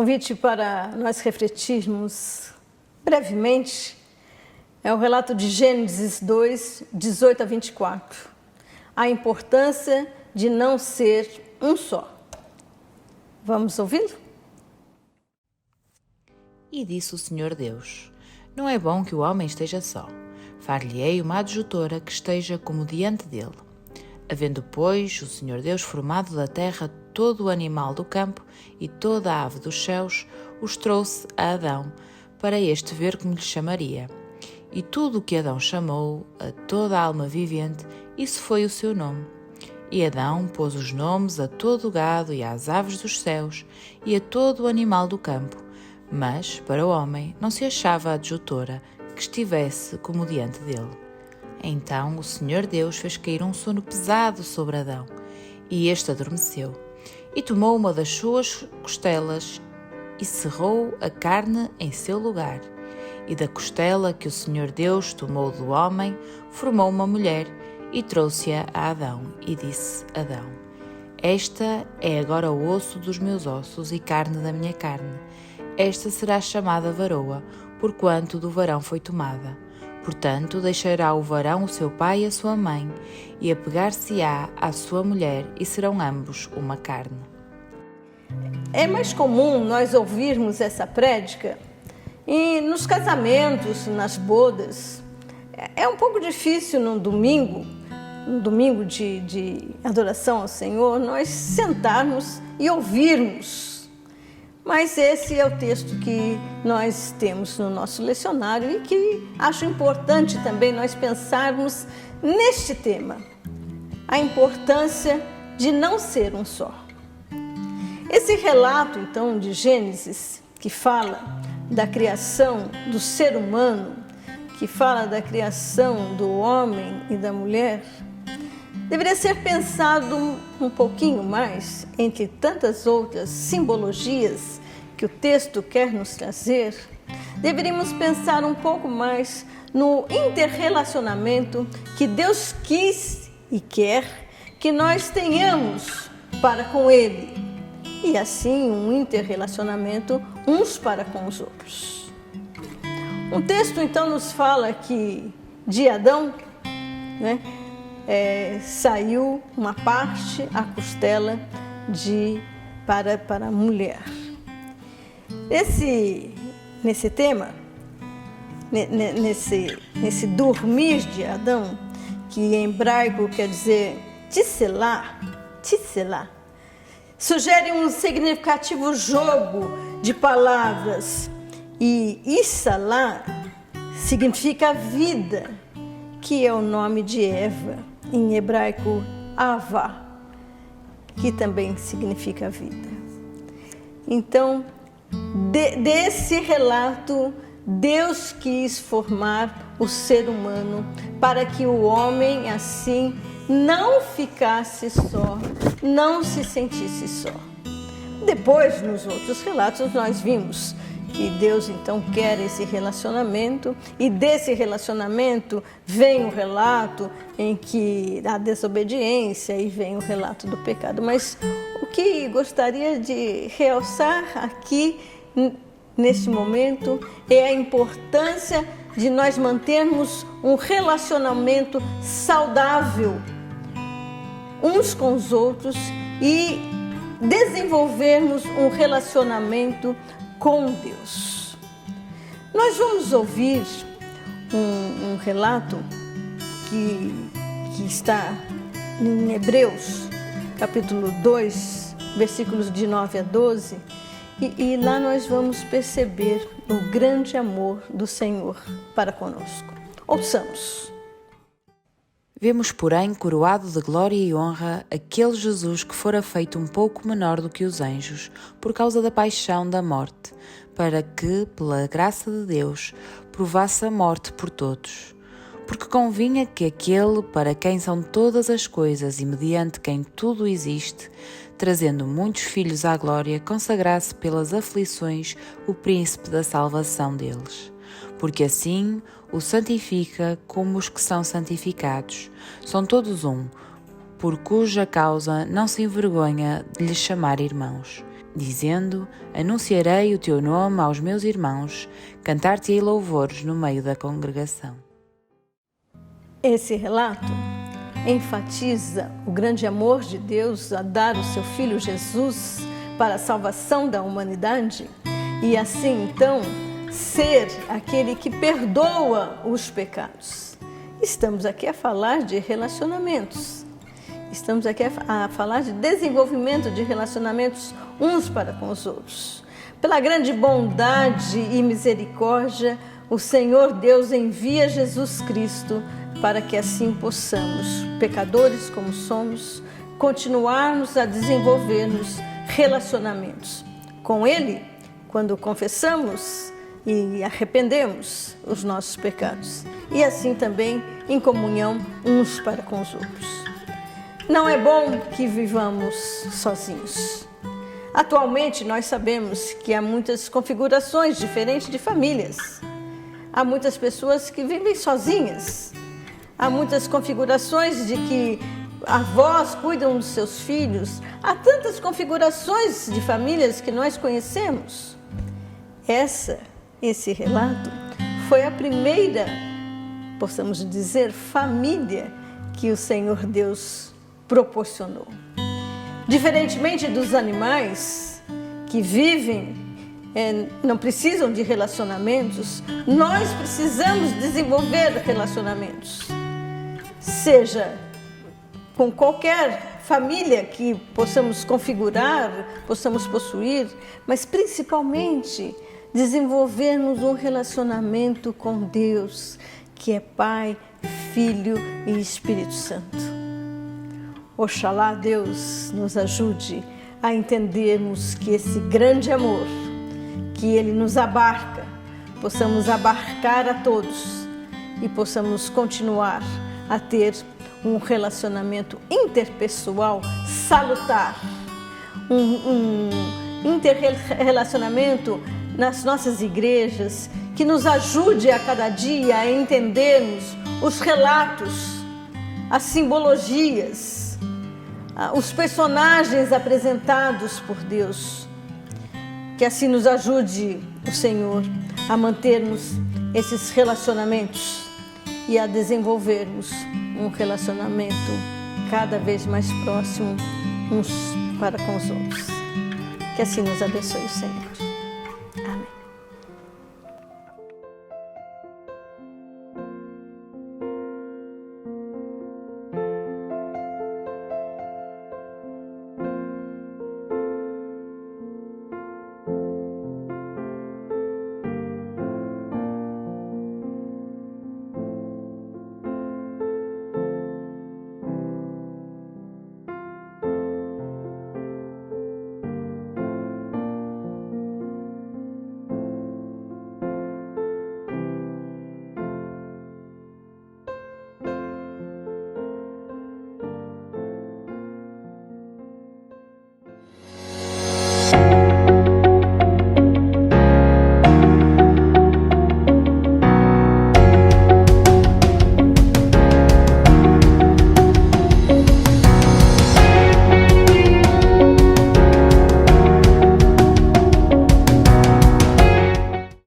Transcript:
convite para nós refletirmos brevemente é o relato de Gênesis 2, 18 a 24. A importância de não ser um só. Vamos ouvi-lo? E disse o Senhor Deus: Não é bom que o homem esteja só. Far-lhe-ei uma adjutora que esteja como diante dele. Havendo, pois, o Senhor Deus formado da terra todo o animal do campo e toda a ave dos céus, os trouxe a Adão, para este ver como lhe chamaria. E tudo o que Adão chamou, a toda a alma vivente, isso foi o seu nome. E Adão pôs os nomes a todo o gado e às aves dos céus e a todo o animal do campo. Mas, para o homem, não se achava adjutora que estivesse como diante dele. Então o Senhor Deus fez cair um sono pesado sobre Adão, e este adormeceu. E tomou uma das suas costelas e cerrou a carne em seu lugar. E da costela que o Senhor Deus tomou do homem, formou uma mulher e trouxe-a a Adão. E disse Adão: Esta é agora o osso dos meus ossos e carne da minha carne. Esta será chamada varoa, porquanto do varão foi tomada. Portanto, deixará o varão o seu pai e a sua mãe, e apegar-se-á à sua mulher, e serão ambos uma carne. É mais comum nós ouvirmos essa prédica e nos casamentos, nas bodas. É um pouco difícil no domingo de adoração ao Senhor, nós sentarmos e ouvirmos. Mas esse é o texto que nós temos no nosso lecionário e que acho importante também nós pensarmos neste tema, a importância de não ser um só. Esse relato, então, de Gênesis, que fala da criação do ser humano, que fala da criação do homem e da mulher, deveria ser pensado um pouquinho mais, entre tantas outras simbologias que o texto quer nos trazer. Deveríamos pensar um pouco mais no interrelacionamento que Deus quis e quer que nós tenhamos para com Ele, e assim um interrelacionamento uns para com os outros. O texto então nos fala que de Adão, saiu uma parte, a costela, para a mulher. Nesse tema, nesse dormir de Adão, que em hebraico quer dizer tisselá, sugere um significativo jogo de palavras, e Issalá significa vida, que é o nome de Eva, em hebraico Avá, que também significa vida. Então, desse relato, Deus quis formar o ser humano para que o homem, assim, não ficasse só, não se sentisse só. Depois, nos outros relatos, nós vimos que Deus, então, quer esse relacionamento, e desse relacionamento vem o relato em que há desobediência e vem o relato do pecado. Mas o que gostaria de realçar aqui, neste momento, é a importância de nós mantermos um relacionamento saudável uns com os outros e desenvolvermos um relacionamento com Deus. Nós vamos ouvir um relato que está em Hebreus, capítulo 2, versículos de 9 a 12, e lá nós vamos perceber o grande amor do Senhor para conosco. Ouçamos. Vemos, porém, coroado de glória e honra aquele Jesus que fora feito um pouco menor do que os anjos, por causa da paixão da morte, para que, pela graça de Deus, provasse a morte por todos. Porque convinha que aquele para quem são todas as coisas e mediante quem tudo existe, trazendo muitos filhos à glória, consagrasse pelas aflições o príncipe da salvação deles. Porque assim o santifica como os que são santificados. São todos um, por cuja causa não se envergonha de lhes chamar irmãos. dizendo: anunciarei o teu nome aos meus irmãos, cantar-te-ei louvores no meio da congregação. Esse relato enfatiza o grande amor de Deus a dar o seu Filho Jesus para a salvação da humanidade e assim então ser aquele que perdoa os pecados. Estamos aqui a falar de relacionamentos. Estamos aqui a falar de desenvolvimento de relacionamentos uns para com os outros. Pela grande bondade e misericórdia, o Senhor Deus envia Jesus Cristo para que assim possamos, pecadores como somos, continuarmos a desenvolver-nos relacionamentos com Ele, quando confessamos e arrependemos os nossos pecados, e assim também em comunhão uns para com os outros. Não é bom que vivamos sozinhos. Atualmente nós sabemos que há muitas configurações diferentes de famílias. Há muitas pessoas que vivem sozinhas. Há muitas configurações de que avós cuidam dos seus filhos. Há tantas configurações de famílias que nós conhecemos. Esse relato foi a primeira, possamos dizer, família que o Senhor Deus proporcionou. Diferentemente dos animais que vivem, não precisam de relacionamentos, nós precisamos desenvolver relacionamentos. Seja com qualquer família que possamos configurar, possamos possuir, mas principalmente desenvolvermos um relacionamento com Deus, que é Pai, Filho e Espírito Santo. Oxalá Deus nos ajude a entendermos que esse grande amor, que Ele nos abarca, possamos abarcar a todos e possamos continuar a ter um relacionamento interpessoal salutar, um interrelacionamento nas nossas igrejas que nos ajude a cada dia a entendermos os relatos, as simbologias, os personagens apresentados por Deus. Que assim nos ajude o Senhor a mantermos esses relacionamentos e a desenvolvermos um relacionamento cada vez mais próximo uns para com os outros. Que assim nos abençoe o Senhor.